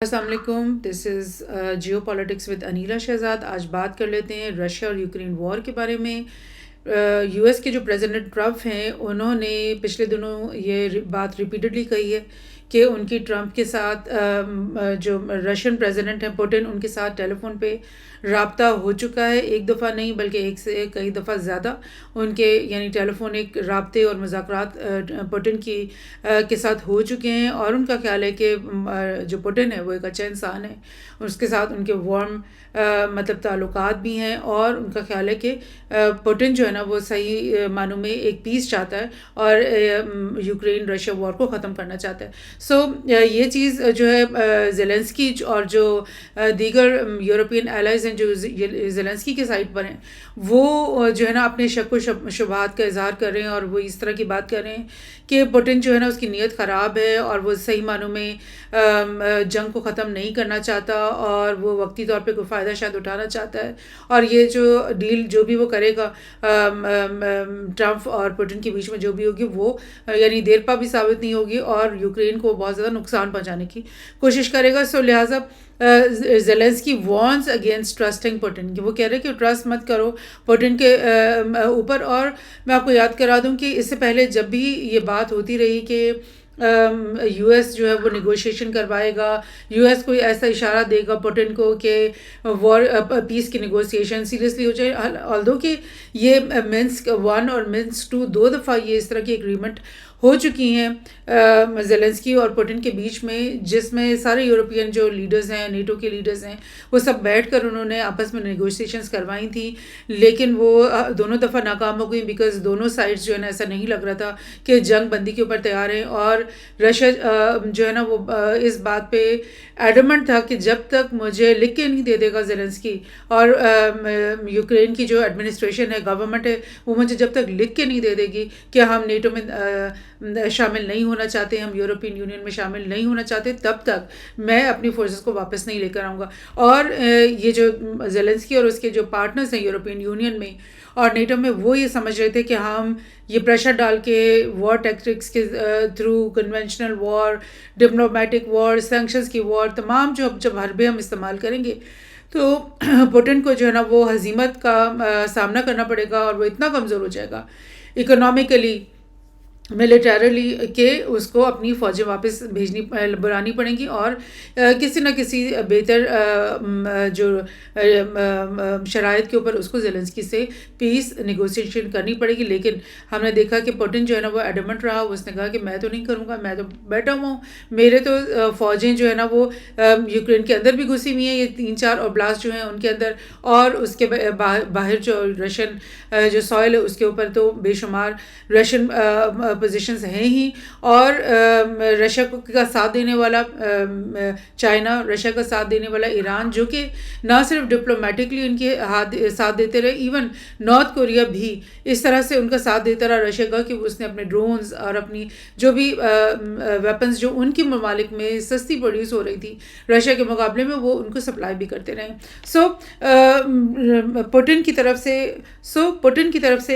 السلام علیکم. دس از Jio politics with Aneela Shahzad. آج بات کر لیتے ہیں رشیا اور یوکرین وار کے بارے میں. یو ایس کے جو پریزیڈنٹ ٹرمپ ہیں انہوں نے پچھلے دنوں یہ بات ریپیٹڈلی کہی ہے کہ ان کی ٹرمپ کے ساتھ جو رشین پریزیڈنٹ ہیں پوٹن ان کے ساتھ ٹیلی فون پہ رابطہ ہو چکا ہے. ایک دفعہ نہیں بلکہ ایک سے کئی دفعہ زیادہ ان کے یعنی ٹیلی فونک رابطے اور مذاکرات پوٹن کے ساتھ ہو چکے ہیں. اور ان کا خیال ہے کہ جو پوٹن ہے وہ ایک اچھا انسان ہے, اس کے ساتھ ان کے وارم مطلب تعلقات بھی ہیں. اور ان کا خیال ہے کہ پوٹن جو ہے نا وہ صحیح معنوں میں ایک پیس چاہتا ہے اور یوکرین رشیا وار کو ختم کرنا چاہتا ہے. سو یہ چیز جو ہے زیلنسکی اور جو دیگر یورپین ایلائز ہیں جو زیلنسکی کے سائڈ پر ہیں وہ جو ہے نا اپنے شک و شبہات کا اظہار کر رہے ہیں اور وہ اس طرح کی بات کر رہے ہیں کہ پوٹن جو ہے نا اس کی نیت خراب ہے اور وہ صحیح معنوں میں جنگ کو ختم نہیں کرنا چاہتا اور وہ وقتی طور پہ کوئی فائدہ شاید اٹھانا چاہتا ہے. اور یہ جو ڈیل جو بھی وہ کرے گا ٹرمپ اور پوٹن کے بیچ میں جو بھی ہوگی وہ یعنی دیر پا بھی ثابت نہیں ہوگی اور یوکرین کو بہت زیادہ نقصان پہنچانے کی کوشش کرے گا. سو لہٰذا زیلنسکی وارنز اگینسٹ ٹرسٹنگ پوٹن, کہ وہ کہہ رہے کہ ٹرسٹ مت کرو پوٹن کے اوپر. اور میں آپ کو یاد کرا دوں کہ اس سے پہلے جب بھی یہ بات ہوتی رہی کہ یو ایس جو ہے وہ نیگوشیشن کروائے گا, یو ایس کوئی ایسا اشارہ دے گا پوٹن کو کہ وار پیس کی نیگوسیشن سیریسلی ہو جائے, آلدو کہ یہ منسک 1 اور منسک 2 دو دفعہ یہ اس طرح کی ایگریمنٹ ہو چکی ہیں زیلنسکی اور پوٹن کے بیچ میں, جس میں سارے یورپین جو لیڈرز ہیں نیٹو کے لیڈرز ہیں وہ سب بیٹھ کر انہوں نے آپس میں نیگوشیشنز کروائی تھیں. لیکن وہ دونوں دفعہ ناکام ہو گئی بیکاز دونوں سائڈز جو ہے نا ایسا نہیں لگ رہا تھا کہ جنگ بندی کے اوپر تیار ہیں. اور رشیا جو ہے نا وہ اس بات پہ ایڈمنٹ تھا کہ جب تک مجھے لکھ کے نہیں دے دے گا زیلنسکی اور یوکرین کی جو ایڈمنسٹریشن ہے گورنمنٹ ہے وہ مجھے جب تک لکھ کے نہیں دے دے گی کہ ہم نیٹو میں شامل نہیں ہونا چاہتے, ہم یورپین یونین میں شامل نہیں ہونا چاہتے, تب تک میں اپنی فورسز کو واپس نہیں لے کر آؤں گا. اور یہ جو زیلنسکی اور اس کے جو پارٹنرز ہیں یورپین یونین میں اور نیٹو میں وہ یہ سمجھ رہے تھے کہ ہم یہ پریشر ڈال کے وار ٹیکٹکس کے تھرو کنونشنل وار, ڈپلومیٹک وار, سینکشنز کی وار, تمام جب حربے ہم استعمال کریں گے تو پوٹن کو جو ہے نا وہ ہزیمت کا سامنا کرنا پڑے گا اور وہ اتنا کمزور ہو جائے گا اکنامکلی ملیٹریلی کہ اس کو اپنی فوجیں واپس بلانی پڑیں گی اور کسی نہ کسی بہتر جو شرائط کے اوپر اس کو زیلنسکی سے پیس نیگوسیشن کرنی پڑے گی. لیکن ہم نے دیکھا کہ پوٹن جو ہے نا وہ ایڈمنٹ رہا, اس نے کہا کہ میں تو نہیں کروں گا, میں تو بیٹھا ہوں, میرے تو فوجیں جو ہے نا وہ یوکرین کے اندر بھی گھسی ہوئی ہیں, یہ 3-4 اوبلاست جو ہیں ان کے اندر, اور اس کے باہر جو رشین جو سوائل ہے اس کے اوپر تو بے شمار رشین پوزیشنز ہیں ہی. اور رشیا کا ساتھ دینے والا چائنا, رشیا کا ساتھ دینے والا ایران, جو کہ نہ صرف ڈپلومیٹکلی ان کے ساتھ دیتے رہے, ایون نارتھ کوریا بھی اس طرح سے ان کا ساتھ دیتا رہا رشیا کا کہ اس نے اپنے ڈرونز اور اپنی جو بھی ویپنز جو ان کی ممالک میں سستی پروڈیوس ہو رہی تھی رشیا کے مقابلے میں وہ ان کو سپلائی بھی کرتے رہے. سو پوٹن کی طرف سے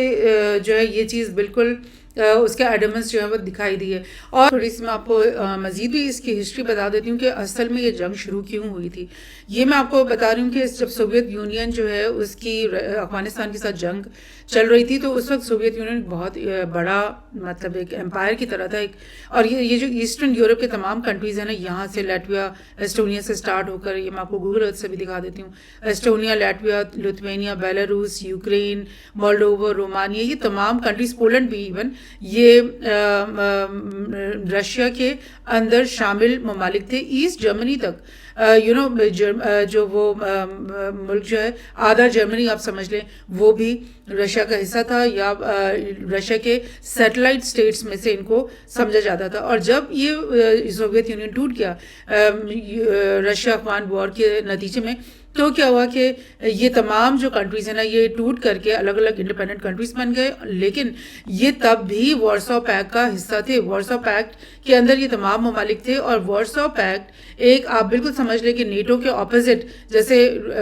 جو ہے یہ چیز بالکل اس کے ایڈمنس جو ہے وہ دکھائی دی ہے. اور تھوڑی سی میں آپ کو مزید بھی اس کی ہسٹری بتا دیتی ہوں کہ اصل میں یہ جنگ شروع کیوں ہوئی تھی. یہ میں آپ کو بتا رہی ہوں کہ جب سوویت یونین جو ہے اس کی افغانستان کے ساتھ جنگ چل رہی تھی تو اس وقت سوویت یونین بہت بڑا مطلب ایک امپائر کی طرح تھا ایک. اور یہ جو ایسٹرن یورپ کے تمام کنٹریز ہیں نا, یہاں سے لیٹویا ایسٹونیا سے سٹارٹ ہو کر, یہ میں آپ کو گوگل ارتھ سے بھی دکھا دیتی ہوں, Estonia, Latvia, Lithuania, Belarus, Ukraine, Moldova, Romania, یہ تمام کنٹریز, پولینڈ بھی ایون, یہ رشیا کے اندر شامل ممالک تھے. ایسٹ جرمنی تک جو وہ ملک جو ہے آدھا جرمنی آپ سمجھ لیں وہ بھی رشیا کا حصہ تھا یا رشیا کے سیٹلائٹ اسٹیٹس میں سے ان کو سمجھا جاتا تھا. اور جب یہ سوویت یونین ٹوٹ گیا رشیا افغان وار کے نتیجے میں, تو کیا ہوا کہ یہ تمام جو کنٹریز ہیں نا یہ ٹوٹ کر کے الگ الگ انڈیپینڈنٹ کنٹریز بن گئے، لیکن یہ تب بھی وارسا پیکٹ کا حصہ تھے. وارسا پیکٹ کے اندر یہ تمام ممالک تھے، اور وارسا پیکٹ ایک آپ بالکل سمجھ لیں کہ نیٹو کے اپوزٹ، جیسے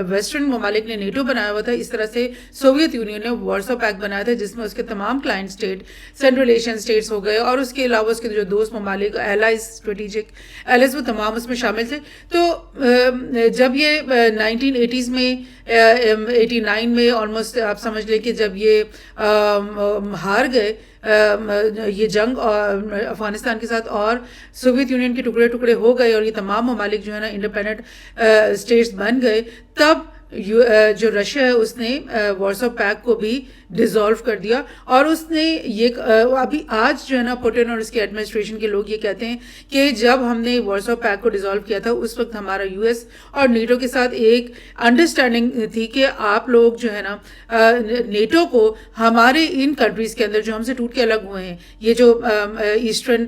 ویسٹرن ممالک نے نیٹو بنایا ہوا تھا، اس طرح سے سوویت یونین نے وارسا پیکٹ بنایا تھا، جس میں اس کے تمام client state Central Asian states ہو گئے، اور اس کے علاوہ اس کے جو دوست ممالک ایلائز، اسٹریٹجک ایلائز، وہ تمام اس میں شامل تھے. تو جب یہ 1980s میں 89 میں آلموسٹ آپ سمجھ لیں کہ جب یہ ہار گئے یہ جنگ افغانستان کے ساتھ، اور سوویت یونین کے ٹکڑے ٹکڑے ہو گئے، اور یہ تمام ممالک جو ہے نا انڈیپینڈنٹ اسٹیٹس بن گئے، تب جو رشیا ہے اس نے وارسا پیکٹ کو بھی ڈیزالو کر دیا. اور اس نے یہ ابھی آج جو ہے نا پوٹن اور اس کے ایڈمنسٹریشن کے لوگ یہ کہتے ہیں کہ جب ہم نے وارسا پیکٹ کو ڈیزالو کیا تھا اس وقت ہمارا یو ایس اور نیٹو کے ساتھ ایک انڈرسٹینڈنگ تھی کہ آپ لوگ جو ہے نا نیٹو کو ہمارے ان کنٹریز کے اندر جو ہم سے ٹوٹ کے الگ ہوئے ہیں، یہ جو ایسٹرن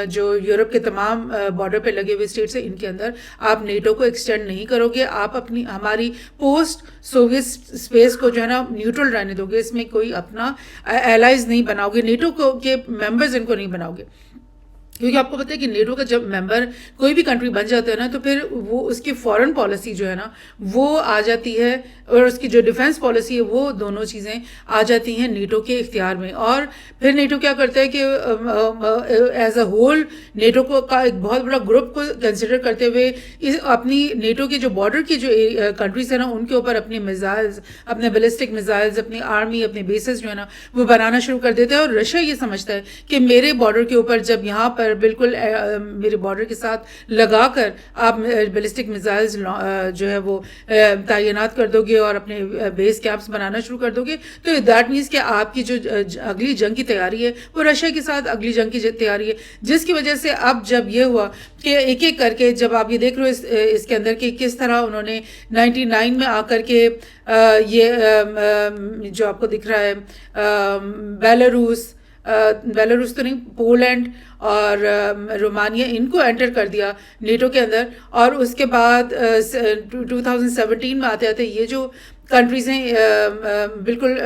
جو یورپ کے تمام بارڈر پہ لگے ہوئے اسٹیٹس ہیں، ان کے اندر آپ نیٹو کو ایکسٹینڈ نہیں کرو گے، آپ اپنی ہماری پوسٹ سوویت اسپیس کو جو ہے نا نیوٹرل رہنے دو گے، اس میں کوئی اپنا ایلائز نہیں بناؤ گے، نیٹو کو کے ممبرز ان کو نہیں بناؤ گے. کیونکہ آپ کو پتہ ہے کہ نیٹو کا جب ممبر کوئی بھی کنٹری بن جاتا ہے نا تو پھر وہ اس کی فارن پالیسی جو ہے نا وہ آ جاتی ہے، اور اس کی جو ڈیفنس پالیسی ہے وہ دونوں چیزیں آ جاتی ہیں نیٹو کے اختیار میں. اور پھر نیٹو کیا کرتا ہے کہ ایز اے ہول نیٹو کو کا ایک بہت بڑا گروپ کو کنسیڈر کرتے ہوئے اپنی نیٹو کے جو بارڈر کی جو کنٹریز ہیں نا ان کے اوپر اپنے میزائلز، اپنے بیلسٹک میزائلز، اپنی آرمی، اپنے بیسز جو ہے نا وہ بنانا شروع کر دیتا ہے. اور رشیا یہ سمجھتا ہے کہ میرے بارڈر کے اوپر جب یہاں پر بالکل میرے بارڈر کے ساتھ لگا کر آپ بیلسٹک میزائلز جو ہے وہ تعینات کر دو گے اور اپنے بیس کیمپس بنانا شروع کر دو گے، تو دیٹ مینس کہ آپ کی جو اگلی جنگ کی تیاری ہے وہ رشیا کے ساتھ اگلی جنگ کی تیاری ہے. جس کی وجہ سے اب جب یہ ہوا کہ ایک ایک کر کے جب آپ یہ دیکھ رہے ہو اس کے اندر کہ کس طرح انہوں نے 99 میں آ کر کے یہ جو آپ کو دکھ رہا ہے بیلاروس تو نہیں، پولینڈ اور رومانیہ، ان کو انٹر کر دیا نیٹو کے اندر. اور اس کے بعد 2017 میں آتے آتے یہ جو کنٹریز ہیں بالکل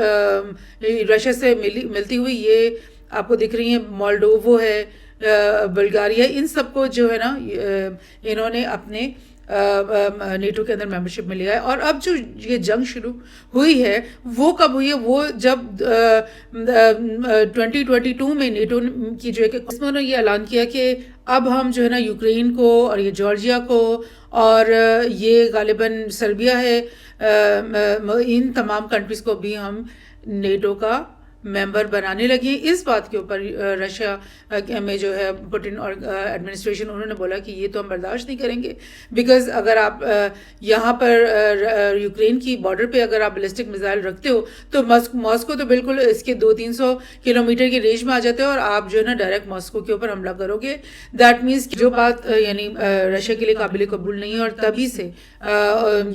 رشیا سے ملتی ہوئی، یہ آپ کو دکھ رہی ہیں، مولڈوو ہے، بلغاریہ، ان سب کو جو ہے نا انہوں نے اپنے نیٹو کے اندر ممبرشپ میں لیا ہے. اور اب جو یہ جنگ شروع ہوئی ہے وہ کب ہوئی ہے؟ وہ جب 2022 میں نیٹو کی جو ہے کہ اس میں انہوں نے یہ اعلان کیا کہ اب ہم جو ہے نا یوکرین کو اور یہ جارجیا کو اور یہ غالباً سربیا ہے، ان تمام کنٹریز کو بھی ہم نیٹو کا ممبر بنانے لگے. اس بات کے اوپر رشیا میں جو ہے پوٹن اور ایڈمنسٹریشن انہوں نے بولا کہ یہ تو ہم برداشت نہیں کریں گے، بیکاز اگر آپ یہاں پر یوکرین کی بارڈر پہ اگر آپ بیلسٹک میزائل رکھتے ہو تو ماسکو تو بالکل اس کے 200-300 کلومیٹر کی رینج میں آ جاتے ہو، اور آپ جو ہے نا ڈائریکٹ ماسکو کے اوپر حملہ کرو گے. دیٹ مینس جو بات یعنی رشیا کے لیے قابل قبول نہیں ہے، اور تبھی سے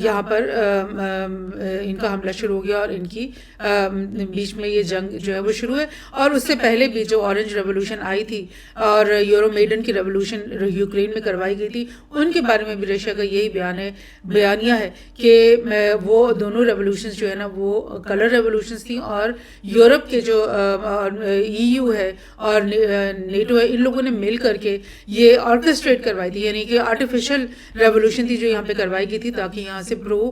یہاں پر ان کا حملہ شروع ہو گیا اور ان کی بیچ میں یہ جنگ جو ہے وہ شروع ہے. اور اس سے پہلے بھی جو اورنج ریولوشن آئی تھی اور یورو میڈن کی ریولوشن یوکرین میں کروائی گئی تھی، ان کے بارے میں بھی رشیا کا یہی بیانیہ ہے کہ وہ دونوں ریولوشنز جو ہے نا وہ کلر ریولوشنز تھیں، اور یورپ کے جو EU ہے اور نیٹو ہے، ان لوگوں نے مل کر کے یہ آرکسٹریٹ کروائی تھی، یعنی کہ آرٹیفیشل ریولوشن تھی جو یہاں پہ کروائی گئی تھی تاکہ یہاں سے پرو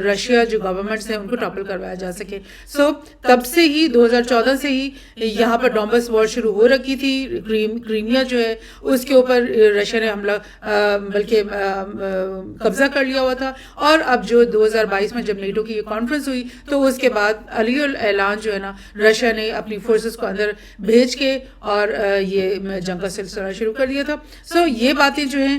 رشیا جو گورنمنٹس ہیں ان کو ٹاپل کروایا جا سکے. سو تب سے ہی 2014 سے ہی یہاں پر ڈونبس وار شروع ہو رکھی تھی. کریمیا جو ہے اس کے اوپر رشیا نے حملہ بلکہ قبضہ کر لیا ہوا تھا. اور اب جو 2022 میں جب نیٹو کی یہ کانفرنس ہوئی تو اس کے بعد علی اعلان جو ہے نا رشیا نے اپنی فورسز کو اندر بھیج کے اور یہ جنگ کا سلسلہ شروع کر دیا تھا. سو یہ باتیں جو ہیں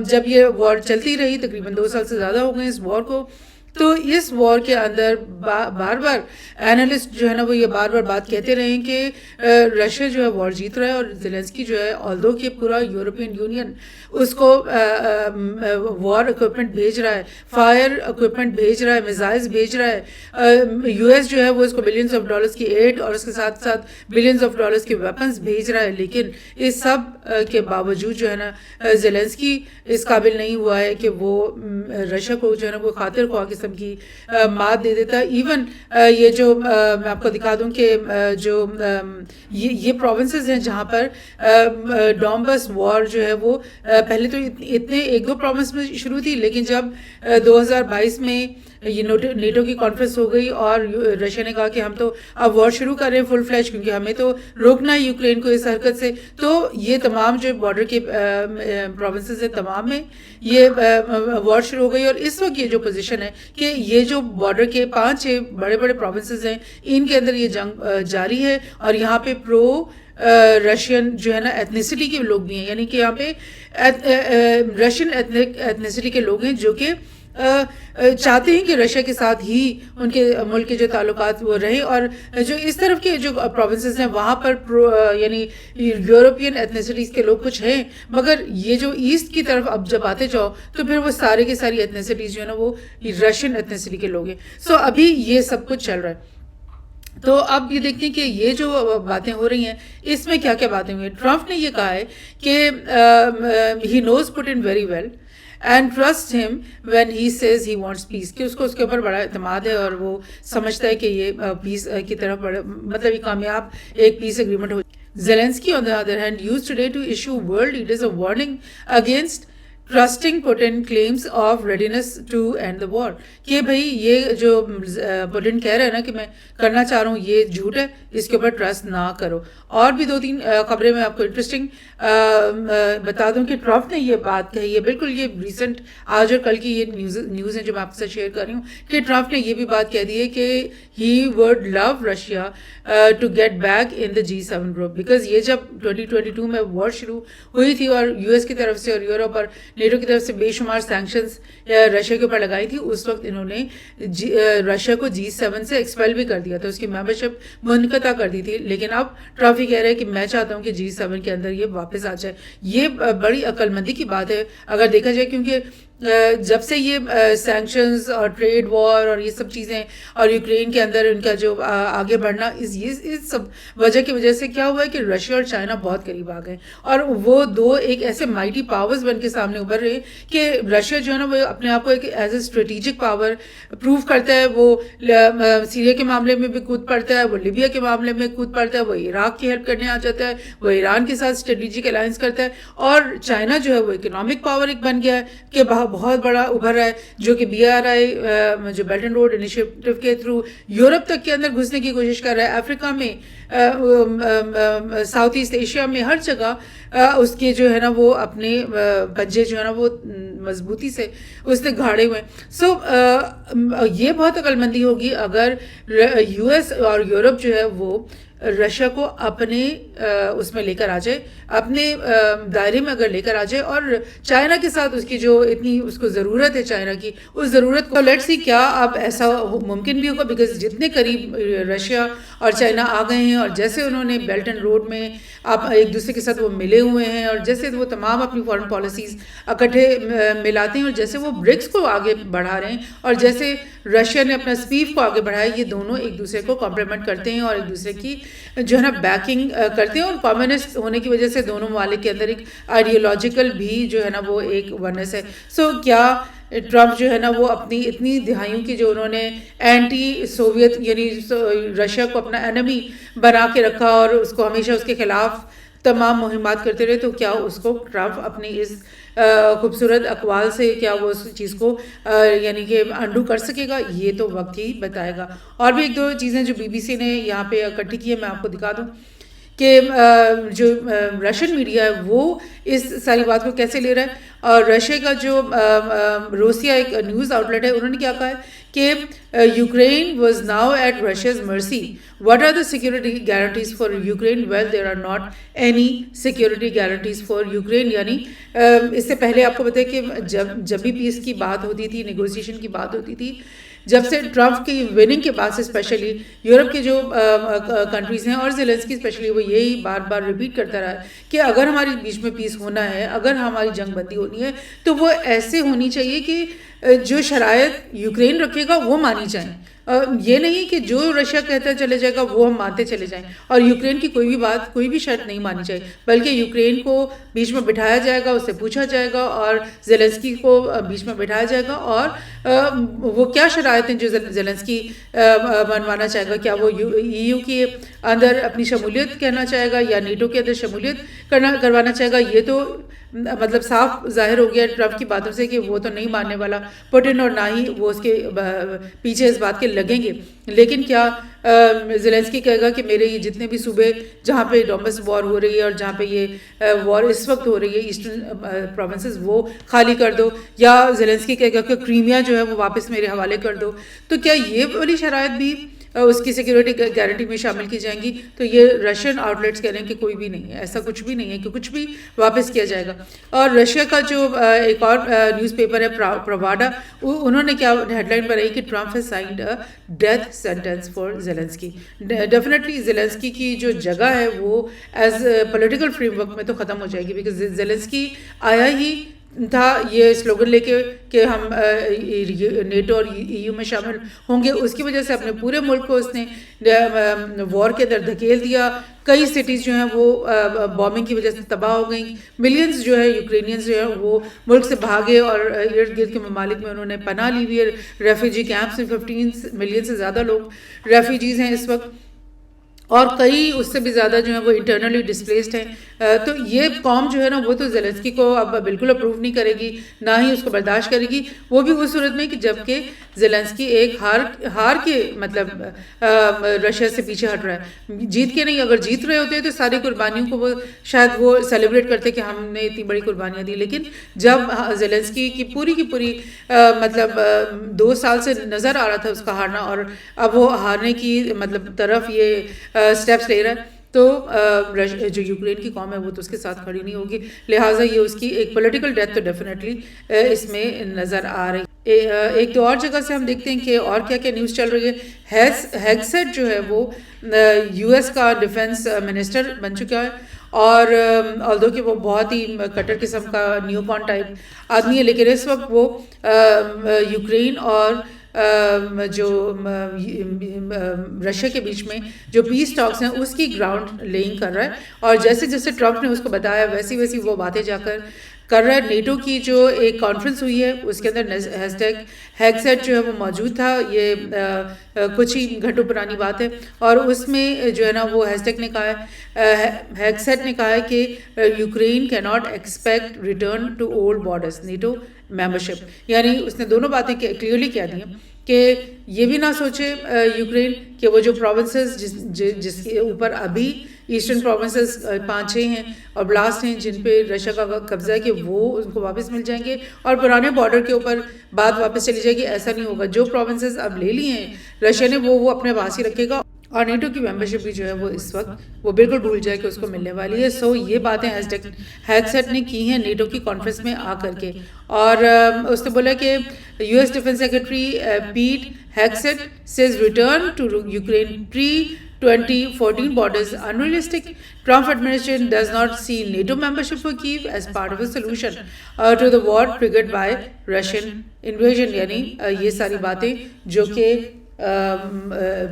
جب یہ وار چلتی رہی، تقریباً 2 سال سے زیادہ ہو گئے اس وار کو، تو اس وار کے اندر بار بار اینالسٹ جو ہے نا وہ یہ بار بار بات کہتے رہے ہیں کہ رشیا جو ہے وار جیت رہا ہے، اور زیلنسکی جو ہے آلدو کہ پورا یورپین یونین اس کو وار اکوپمنٹ بھیج رہا ہے، فائر اکوپمنٹ بھیج رہا ہے، میزائلز بھیج رہا ہے، یو ایس جو ہے وہ اس کو بلینز آف ڈالرز کی ایڈ اور اس کے ساتھ ساتھ بلینز آف ڈالرز کے ویپنز بھیج رہا ہے، لیکن اس سب کے باوجود جو ہے نا زیلنسکی اس قابل نہیں ہوا ہے کہ وہ رشیا کو جو ہے نا وہ خاطر خواہ قسم کی مات دے دیتا. ایون یہ جو میں آپ کو دکھا دوں کہ جو یہ پروونسز ہیں جہاں پر ڈونبس وار جو ہے وہ پہلے تو اتنے ایک دو پروونس میں شروع تھی، لیکن جب 2022 میں یہ نیٹو کی کانفرنس ہو گئی اور رشیا نے کہا کہ ہم تو اب وار شروع کر رہے ہیں فل فلیش، کیونکہ ہمیں تو روکنا ہے یوکرین کو اس حرکت سے، تو یہ تمام جو بارڈر کے پروونسز ہیں تمام میں یہ وار شروع ہو گئی. اور اس وقت یہ جو پوزیشن ہے کہ یہ جو بارڈر کے 5-6 بڑے بڑے پروونسز ہیں ان کے اندر یہ جنگ جاری ہے، اور یہاں پہ پرو رشین جو ہے نا ایتھنیسٹی کے لوگ بھی ہیں، یعنی کہ یہاں پہ رشین ایتھنیسٹی کے لوگ ہیں جو کہ چاہتے ہیں کہ رشیا کے ساتھ ہی ان کے ملک کے جو تعلقات وہ رہیں، اور جو اس طرف کے جو پروونسز ہیں وہاں پر یعنی یورپین ایتھنیسٹیز کے لوگ کچھ ہیں، مگر یہ جو ایسٹ کی طرف اب جب آتے جاؤ تو پھر وہ سارے کے ساری ایتھنیسٹیز جو ہے نا وہ رشین ایتھنیسٹی کے لوگ ہیں. سو ابھی یہ سب کچھ چل رہا ہے. تو اب یہ دیکھتے ہیں کہ یہ جو باتیں ہو رہی ہیں اس میں کیا کیا باتیں ہوئی ہیں. ٹرمپ نے یہ کہا ہے کہ he knows Putin very well and trust him when he says he wants peace, کہ اس کو اس کے اوپر بڑا اعتماد ہے اور وہ سمجھتا ہے کہ یہ پیس کی طرف مطلب یہ کامیاب ایک پیس اگریمنٹ ہو. Zelensky on the other hand used today to issue world leaders a warning against trusting Putin claims of readiness to end the war. کہ بھئی یہ جو پوٹن کہہ رہا ہے نا کہ میں کرنا چاہ رہا ہوں یہ جھوٹ ہے، اس کے اوپر ٹرسٹ نہ کرو. اور بھی 2-3 خبریں میں آپ کو انٹرسٹنگ بتا دوں کہ ٹرمپ نے یہ بات کہی ہے، بالکل یہ ریسنٹ آج اور کل کی یہ نیوز ہے جو میں آپ کے ساتھ شیئر کر رہی ہوں، کہ ٹرمپ نے یہ بھی بات کہہ دی ہے کہ he would love Russia to get back in the G7 group, because یہ جب 2022 میں وار شروع ہوئی تھی اور یو ایس کی طرف سے اور یورپ اور نیٹو کی طرف سے بے شمار سینکشنز رشیا کے اوپر لگائی تھی، اس وقت انہوں نے رشیا کو G7 سے ایکسپیل بھی کر دیا تھا، اس کی ممبرشپ منقطع کر دی تھی. لیکن اب ٹرمپ کہہ رہے ہیں کہ میں چاہتا ہوں کہ G7 کے اندر یہ واپس آ جائے. یہ بڑی عقل مندی کی بات ہے اگر دیکھا جائے، کیونکہ جب سے یہ سینکشنز اور ٹریڈ وار اور یہ سب چیزیں اور یوکرین کے اندر ان کا جو آگے بڑھنا اس سب وجہ کی وجہ سے کیا ہوا ہے کہ رشیا اور چائنا بہت قریب آ گئے، اور وہ دو ایک ایسے مائٹی پاورز بن کے سامنے ابھر رہے ہیں کہ رشیا جو ہے نا وہ اپنے آپ کو ایک as a strategic power prove کرتا ہے. وہ سیریا کے معاملے میں بھی کود پڑتا ہے، وہ لیبیا کے معاملے میں کود پڑتا ہے، وہ عراق کی ہیلپ کرنے آ جاتا ہے، وہ ایران کے ساتھ اسٹریٹجک الائنس کرتا ہے. اور چائنا جو ہے وہ اکنامک پاور ایک بن گیا ہے کہ بہت بڑا ابھر رہا ہے، جو کہ BRI جو بیلٹ اینڈ روڈ انیشیٹو کے تھرو یورپ تک کے اندر گھسنے کی کوشش کر رہا ہے، افریقہ میں، ساؤتھ ایسٹ ایشیا میں، ہر جگہ اس کے جو ہے نا وہ اپنے پنجے جو ہے نا وہ مضبوطی سے اس نے گھاڑے ہوئے. سو یہ بہت عقل مندی ہوگی اگر یو ایس اور یورپ جو ہے وہ رشیا کو اپنے اس میں لے کر آ جائے، اپنے دائرے میں اگر لے کر آ جائے، اور چائنا کے ساتھ اس کی جو اتنی اس کو ضرورت ہے چائنا کی، اس ضرورت کو لیٹس سی کیا اب ایسا ممکن بھی ہوگا، بیکاز جتنے قریب رشیا اور چائنا آ گئے ہیں اور جیسے انہوں نے بیلٹ اینڈ روڈ میں آپ ایک دوسرے کے ساتھ وہ ملے ہوئے ہیں، اور جیسے وہ تمام اپنی فارن پالیسیز اکٹھے ملاتے ہیں، اور جیسے وہ برکس کو آگے بڑھا رہے ہیں، اور جیسے رشیا نے اپنا سپیف کو آگے بڑھایا، یہ دونوں ایک دوسرے کو کمپلیمنٹ کرتے ہیں اور ایک دوسرے کی جو ہے نا بیکنگ کرتے ہیں. اور کمیونسٹ ہونے کی وجہ سے دونوں ممالک کے اندر ایک آئیڈیولوجیکل بھی جو ہے نا وہ ایک ونس ہے. سو کیا ٹرمپ جو ہے نا وہ اپنی اتنی دہائیوں کی جو انہوں نے اینٹی سوویت یعنی رشیا کو اپنا اینمی بنا کے رکھا اور اس کو ہمیشہ اس کے خلاف تمام مہمات کرتے رہے، تو کیا اس کو ٹرمپ اپنی اس خوبصورت اقوال سے کیا وہ اس چیز کو یعنی کہ انڈو کر سکے گا؟ یہ تو وقت ہی بتائے گا. اور بھی ایک دو چیزیں جو BBC نے یہاں پہ اکٹھی کی ہے میں آپ کو دکھا دوں کہ جو رشین میڈیا ہے وہ اس ساری بات کو کیسے لے رہا ہے. اور رشیا کا جو روسیا ایک نیوز آؤٹ لیٹ ہے, انہوں نے کیا کہا ہے کہ Ukraine was now at Russia's mercy. What are the security guarantees for Ukraine? Well there are not any security guarantees for Ukraine. یعنی اس سے پہلے آپ کو پتہ ہے کہ جب بھی پیس کی بات ہوتی تھی, نیگوسیشن کی بات ہوتی تھی, جب سے ٹرمپ کی وننگ کے بعد سے اسپیشلی یورپ کے جو کنٹریز ہیں اور زیلنسکی اسپیشلی وہ یہی بار بار ریپیٹ کرتا رہا ہے کہ اگر ہمارے بیچ میں پیس ہونا ہے, اگر ہماری جنگ بندی ہونی ہے تو وہ ایسے ہونی چاہیے کہ جو شرائط یوکرین رکھے گا وہ مانی جائیں. یہ نہیں کہ جو رشیا کہتا چلے جائے گا وہ ہم مانتے چلے جائیں, اور یوکرین کی کوئی بھی بات, کوئی بھی شرط نہیں مانی چاہیے, بلکہ یوکرین کو بیچ میں بٹھایا جائے گا, اس سے پوچھا جائے گا, اور زیلنسکی کو بیچ میں بٹھایا جائے گا, اور وہ کیا شرائط ہیں جو زیلنسکی منوانا چاہے گا, کیا وہ EU کے اندر اپنی شمولیت کہنا چاہے گا یا نیٹو کے اندر شمولیت کروانا چاہے گا. یہ تو مطلب صاف ظاہر ہو گیا ٹرمپ کی باتوں سے کہ وہ تو نہیں ماننے والا پوٹن, اور نہ ہی وہ اس کے پیچھے اس بات کے لگیں گے. لیکن کیا زیلنسکی کہے گا کہ میرے یہ جتنے بھی صوبے جہاں پہ ڈومبس وار ہو رہی ہے اور جہاں پہ یہ وار اس وقت ہو رہی ہے, ایسٹرن پروونسز, وہ خالی کر دو, یا زیلنسکی کہے گا کہ کریمیا جو ہے وہ واپس میرے حوالے کر دو. تو کیا یہ والی شرائط بھی اس کی سیکیورٹی گارنٹی میں شامل کی جائیں گی؟ تو یہ رشین آؤٹ لیٹس کہہ رہے ہیں کہ کوئی بھی نہیں ہے, ایسا کچھ بھی نہیں ہے کہ کچھ بھی واپس کیا جائے گا. اور رشیا کا جو ایک اور نیوز پیپر ہے پراواڈا, انہوں نے کیا ہیڈ لائن بنائی کہ Trump has signed a death sentence for Zelensky. Definitely Zelensky کی جو جگہ ہے وہ ایز پولیٹیکل فریم ورک میں تو ختم ہو جائے گی, بیکاز زیلنسکی آیا ہی تھا یہ سلوگن لے کے کہ ہم نیٹو اور EU میں شامل ہوں گے. اس کی وجہ سے اپنے پورے ملک کو اس نے وار کے اندر دھکیل دیا. کئی سٹیز جو ہیں وہ بامبنگ کی وجہ سے تباہ ہو گئیں. ملینز جو ہے یوکرینینز جو ہیں وہ ملک سے بھاگے, اور ارد گرد کے ممالک میں انہوں نے پناہ لی ہوئی ہے. ریفیوجی کیمپس میں 15 ملین سے زیادہ لوگ ریفیوجیز ہیں اس وقت, اور کئی اس سے بھی زیادہ جو ہیں وہ انٹرنلی ڈسپلیسڈ ہیں. تو یہ قوم جو ہے نا وہ تو زیلنسکی کو اب بالکل اپروو نہیں کرے گی, نہ ہی اس کو برداشت کرے گی. وہ بھی اس صورت میں کہ جب کہ زیلنسکی ایک ہار کے مطلب رشیا سے پیچھے ہٹ رہا ہے, جیت کے نہیں. اگر جیت رہے ہوتے تو ساری قربانیوں کو وہ شاید وہ سیلیبریٹ کرتے کہ ہم نے اتنی بڑی قربانیاں دی. لیکن جب زیلنسکی کی پوری مطلب 2 سال سے نظر آ رہا تھا اس کا ہارنا, اور اب وہ ہارنے کی مطلب طرف یہ سٹیپس لے رہا ہے, تو جو یوکرین کی قوم ہے وہ تو اس کے ساتھ کھڑی نہیں ہوگی. لہٰذا یہ اس کی ایک پولیٹیکل ڈیتھ تو ڈیفینیٹلی اس میں نظر آ رہی. ایک تو اور جگہ سے ہم دیکھتے ہیں کہ اور کیا کیا نیوز چل رہی ہے. ہیگسیٹ جو ہے وہ US کا ڈیفینس منسٹر بن چکا ہے, اور آلدو کہ وہ بہت ہی کٹر قسم کا نیو کون ٹائپ آدمی ہے, لیکن اس وقت وہ یوکرین اور جو رشیا کے بیچ میں جو پیس ٹاکس ہیں اس کی گراؤنڈ لیئنگ کر رہا ہے. اور جیسے جیسے ٹرمپ نے اس کو بتایا ویسی وہ باتیں جا کر رہا ہے. نیٹو کی جو ایک کانفرنس ہوئی ہے اس کے اندر ہیشٹیگ ہیگسیٹ جو ہے وہ موجود تھا. یہ کچھ ہی گھنٹوں پرانی بات ہے, اور اس میں جو ہے نا وہ ہیشٹیگ نے کہا ہے, ہیگسیٹ نے کہا ہے کہ یوکرین کی not expect return to old borders NATO membership. یعنی اس نے دونوں باتیں کلیئرلی کہہ دی ہیں کہ یہ بھی نہ سوچے یوکرین کہ وہ جو پروونسز جس کے اوپر ابھی ایسٹرن پروونسز 5-6 ہیں اور بلاسٹ ہیں جن پہ رشیا کا قبضہ ہے کہ وہ ان کو واپس مل جائیں گے اور پرانے بارڈر کے اوپر بات واپس چلی جائے گی. ایسا نہیں ہوگا. جو پروونسز اب لے لی ہیں رشیا نے وہ اپنے پاس ہی رکھے گا, اور نیٹو کی ممبرشپ بھی جو ہے وہ اس وقت وہ بالکل بھول جائے کہ اس کو ملنے والی ہے. سو یہ باتیں ہیگسیٹ نے کی ہیں نیٹو کی کانفرنس میں آ کر کے, اور اس نے بولا کہ US defence secretary Pete Hegseth says return to Ukraine pre-2014 borders unrealistic. Trump administration does not see NATO membership for Kyiv as part of a solution to the war triggered by Russian invasion. یعنی یہ ساری باتیں جو کہ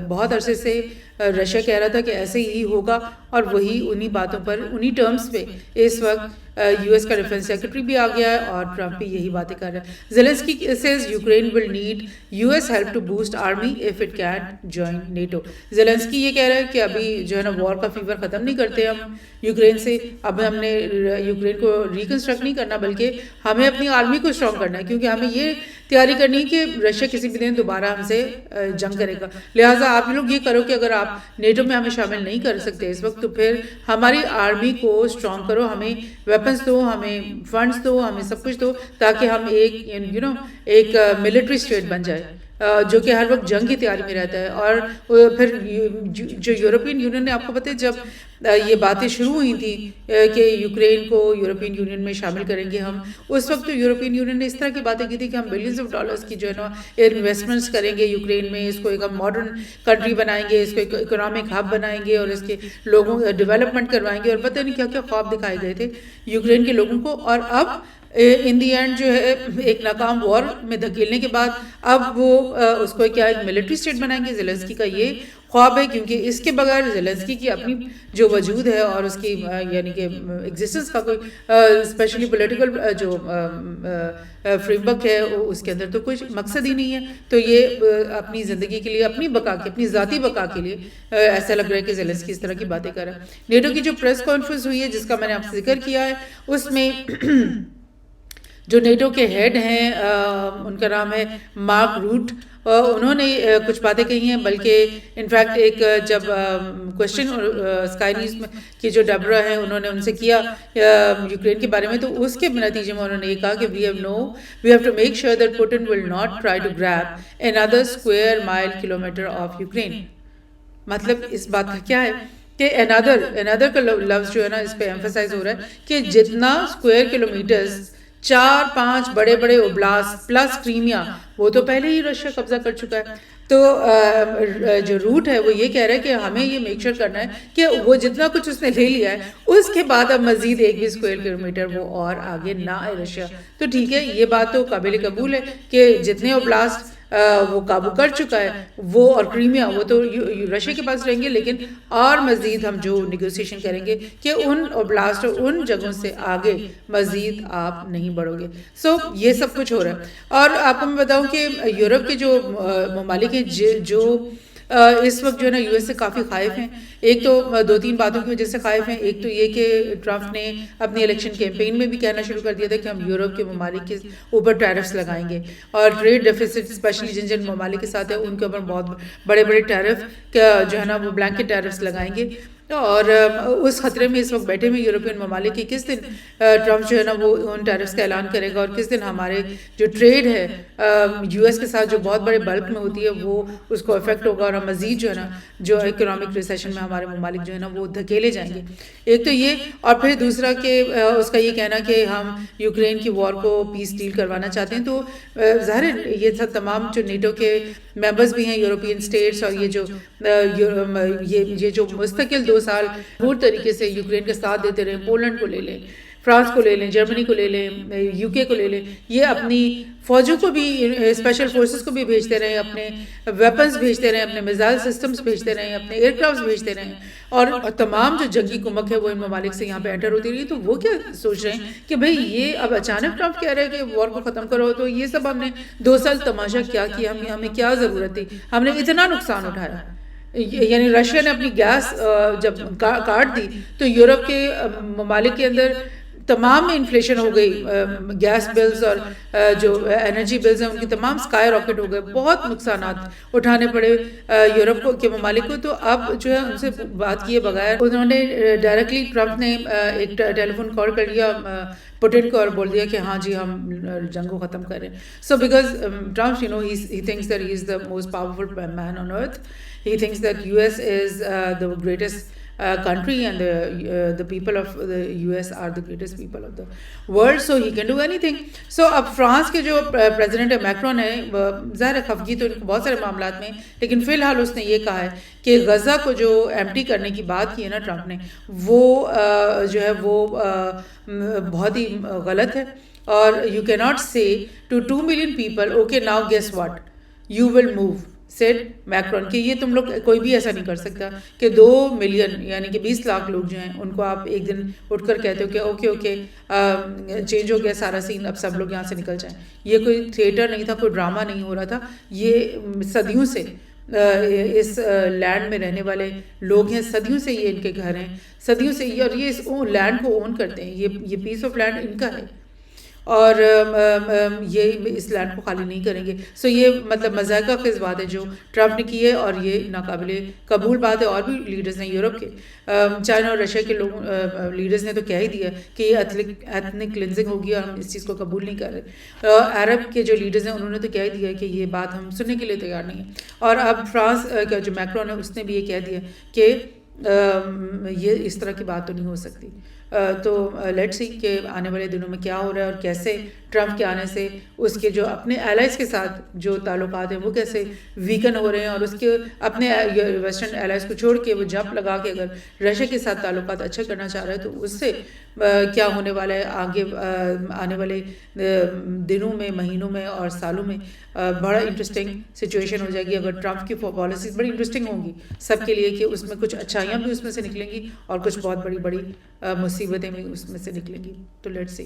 بہت عرصے سے Russia کہہ رہا تھا کہ ایسے ہی ہوگا, اور وہی انہی باتوں پر انہی ٹرمز پہ اس وقت US کا ڈیفینس سیکرٹری بھی آ گیا ہے اور ٹرمپ بھی یہی باتیں کر رہے ہیں. Zelensky says Ukraine will need US help to boost army if it can't join NATO. Zelensky یہ کہہ رہا ہے کہ ابھی جو ہے نا وار کا فیور ختم نہیں کرتے ہم یوکرین سے, اب ہم نے یوکرین کو ریکنسٹرکٹ نہیں کرنا بلکہ ہمیں اپنی آرمی کو اسٹرانگ کرنا ہے, کیونکہ ہمیں یہ تیاری کرنی ہے کہ رشیا کسی بھی دن دوبارہ ہم سے جنگ کرے گا. لہٰذا آپ لوگ یہ کرو کہ اگر آپ آپ نیٹو میں ہمیں شامل نہیں کر سکتے اس وقت، تو پھر ہماری آرمی کو اسٹرانگ کرو، ہمیں ویپنس دو، ہمیں فنڈس دو، ہمیں سب کچھ دو، تاکہ ہم ایک ملٹری اسٹیٹ بن جائے جو کہ ہر وقت جنگ کی تیاری میں رہتا ہے۔ اور پھر جو یورپین یونین نے، آپ کو پتہ ہے جب یہ باتیں شروع ہوئی تھیں کہ یوکرین کو یورپین یونین میں شامل کریں گے ہم، اس وقت تو یورپین یونین نے اس طرح کی باتیں کی تھی کہ ہم بلینز آف ڈالرز کی جو ہے نا انویسٹمنٹس کریں گے یوکرین میں، اس کو ایک ہم ماڈرن کنٹری بنائیں گے، اس کو ایک اکنامک ہب بنائیں گے، اور اس کے لوگوں ڈیولپمنٹ کروائیں گے، اور پتہ نہیں کیا کیا خواب دکھائے گئے تھے یوکرین کے لوگوں کو۔ اور اب ان دی اینڈ جو ہے ایک ناکام وار میں دھکیلنے کے بعد اب وہ اس کو کیا ایک ملٹری اسٹیٹ بنائیں گے۔ زیلنسکی کا یہ خواب ہے، کیونکہ اس کے بغیر زیلنسکی کی اپنی جو وجود ہے اور اس کی یعنی کہ ایگزسٹنس کا کوئی اسپیشلی پولیٹیکل جو فریم ورک ہے اس کے اندر تو کوئی مقصد ہی نہیں ہے۔ تو یہ اپنی زندگی کے لیے، اپنی بقا کے، اپنی ذاتی بقا کے لیے ایسا لگ رہا ہے کہ زیلنسکی اس طرح کی باتیں کر رہا ہے۔ نیٹو کی جو پریس کانفرنس ہوئی ہے جس کا میں نے آپ سے ذکر کیا ہے، اس میں جو نیٹو کے ہیڈ ہیں ان کا نام ہے مارک روٹ، انہوں نے کچھ باتیں کہی ہیں، بلکہ انفیکٹ ایک جب کوشچن اسکائی نیوز میں کی جو ڈبرا ہیں انہوں نے ان سے کیا یوکرین کے بارے میں، تو اس کے نتیجے میں انہوں نے یہ کہا کہ we have to make sure that Putin will not try to grab another square mile kilometer of Ukraine۔ مطلب اس بات کا کیا ہے کہ another کا لفظ جو ہے نا اس پہ ایمفسائز ہو رہا ہے کہ جتنا اسکوائر کلومیٹرز 4-5 بڑے بڑے اوبلاست پلس کریمیا، وہ تو پہلے ہی رشیا قبضہ کر چکا ہے۔ تو جو روٹ ہے وہ یہ کہہ رہا ہے کہ ہمیں یہ میک شور کرنا ہے کہ وہ جتنا کچھ اس نے لے لیا ہے اس کے بعد اب مزید 1 بھی اسکوائر کلومیٹر وہ اور آگے نہ آئے رشیا۔ تو ٹھیک ہے، یہ بات تو قابل قبول ہے کہ جتنے اوبلاست وہ قابو کر چکا ہے وہ اور کریمیا وہ تو رشیا کے پاس رہیں گے، لیکن اور مزید ہم جو نیگوسیشن کریں گے کہ ان اوبلاست اور ان جگہوں سے آگے مزید آپ نہیں بڑھو گے۔ سو یہ سب کچھ ہو رہا ہے۔ اور آپ کو میں بتاؤں کہ یورپ کے جو ممالک ہیں جو اس وقت جو ہے نا یو ایس سے کافی خائف ہیں، ایک تو 2-3 باتوں کی وجہ سے خائف ہیں۔ ایک تو یہ کہ ٹرمپ نے اپنی الیکشن کیمپین میں بھی کہنا شروع کر دیا تھا کہ ہم یورپ کے ممالک کے اوپر ٹیرفس لگائیں گے، اور ٹریڈ ڈیفیسٹ اسپیشلی جن ممالک کے ساتھ ہے ان کے اوپر بہت بڑے بڑے ٹیرف جو ہے نا وہ بلینکٹ ٹیرفس لگائیں گے۔ اور اس خطرے میں اس وقت بیٹھے ہوئے یورپین ممالک کی کس دن ٹرمپ جو ہے نا وہ ان ٹیرفس کا اعلان کرے گا، اور کس دن ہمارے جو ٹریڈ ہے یو ایس کے ساتھ جو بہت بڑے بلک میں ہوتی ہے وہ اس کو افیکٹ ہوگا، اور مزید جو ہے نا جو اکنامک ریسیشن میں ہمارے ممالک جو ہے نا وہ دھکیلے جائیں گے۔ ایک تو یہ، اور پھر دوسرا کہ اس کا یہ کہنا کہ ہم یوکرین کی وار کو پیس ڈیل کروانا چاہتے ہیں۔ تو ظاہر یہ سب تمام جو نیٹو کے ممبرز بھی ہیں یورپین اسٹیٹس، اور یہ جو مستقل 2 سال پور طریقے سے یوکرین کا ساتھ دیتے رہے، پولینڈ کو لے لیں، فرانس کو لے لیں، جرمنی کو لے لیں، یو کے کو لے لیں، یہ اپنی فوجوں کو بھی، اسپیشل فورسز کو بھی بھیجتے رہے، اپنے ویپنز بھیجتے رہے، اپنے میزائل سسٹمز بھیجتے رہے، اپنے ایئر کرافٹس بھیجتے رہے، اور تمام جو جنگی کمک ہے وہ ان ممالک سے یہاں پہ انٹر ہوتی رہی۔ تو وہ کیا سوچ رہے ہیں کہ بھئی یہ اب اچانک ٹرمپ کہہ رہے ہیں کہ وار کو ختم کرو، تو یہ سب ہم نے 2 سال تماشا کیا کیا، ہمیں کیا ضرورت تھی، ہم نے اتنا نقصان اٹھایا۔ یعنی رشیا نے اپنی گیس جب کاٹ دی تو یورپ کے ممالک کے اندر تمام انفلیشن ہو گئی، گیس بلز اور جو انرجی بلز ہیں ان کی تمام اسکائی راکٹ ہو گئے، بہت نقصانات اٹھانے پڑے یورپ کے ممالک کو۔ تو اب جو ہے ان سے بات کیے بغیر انہوں نے ڈائریکٹلی ٹرمپ نے ایک ٹیلی فون کال کر لیا پوٹن کو اور بول دیا کہ ہاں جی ہم جنگ کو ختم کریں۔ So because Trump he thinks that he is the most powerful man on earth. He thinks that US is the greatest country, and the people of the US are the greatest people of the world, so he can do anything. So اب France کے جو president ہے Macron ہے، ظاہر خفگی تو ان کو بہت سارے معاملات میں، لیکن فی الحال اس نے یہ کہا ہے کہ غزہ کو جو ایمٹی کرنے کی بات کی ہے نا ٹرمپ نے، وہ جو ہے وہ بہت ہی غلط ہے، اور یو کی ناٹ سے to 2 million people okay now guess what you will move said Macron کہ یہ تم لوگ کوئی بھی ایسا نہیں کر سکتا کہ 2 ملین یعنی کہ 20 لاکھ لوگ جو ہیں ان کو آپ ایک دن اٹھ کر کہتے ہو کہ اوکے چینج ہو گیا سارا سین، اب سب لوگ یہاں سے نکل جائیں۔ یہ کوئی تھیٹر نہیں تھا، کوئی ڈرامہ نہیں ہو رہا تھا، یہ صدیوں سے اس لینڈ میں رہنے والے لوگ ہیں، صدیوں سے یہ ان کے گھر ہیں، صدیوں سے اور یہ اس لینڈ کو اون کرتے ہیں، یہ پیس آف لینڈ ان کا ہے، اور یہ اس لینڈ کو خالی نہیں کریں گے. سو یہ مطلب مذائقہ خیز بات ہے جو ٹرمپ نے کی ہے، اور یہ ناقابل قبول بات ہے. اور بھی لیڈرز ہیں یورپ کے، چائنا اور رشیا کے لیڈرز نے تو کہہ ہی دیا کہ یہ ایتھنک کلینزنگ ہوگی اور ہم اس چیز کو قبول نہیں کر رہے. عرب کے جو لیڈرز ہیں انہوں نے تو کہہ دیا کہ یہ بات ہم سننے کے لیے تیار نہیں ہیں. اور اب فرانس کا جو میکرون ہے اس نے بھی یہ کہہ دیا کہ یہ اس طرح کی بات تو نہیں ہو سکتی. تو لیٹ سی کہ آنے والے دنوں میں کیا ہو رہا ہے، اور کیسے ٹرمپ کے آنے سے اس کے جو اپنے ایلائز کے ساتھ جو تعلقات ہیں وہ کیسے ویکن ہو رہے ہیں، اور اس کے اپنے ویسٹرن ایلائز کو چھوڑ کے وہ جمپ لگا کے اگر رشیا کے ساتھ تعلقات اچھا کرنا چاہ رہا ہے تو اس سے کیا ہونے والا ہے آگے آنے والے دنوں میں، مہینوں میں اور سالوں میں. بڑا انٹرسٹنگ سچویشن ہو جائے گی. اگر ٹرمپ کی پالیسیز بڑی انٹرسٹنگ ہوں گی سب کے لیے کہ اس میں کچھ اچھائیاں بھی اس میں سے نکلیں گی اور کچھ بہت بڑی بڑی مصیبتیں بھی اس میں سے نکلیں گی. تو لیٹس سی.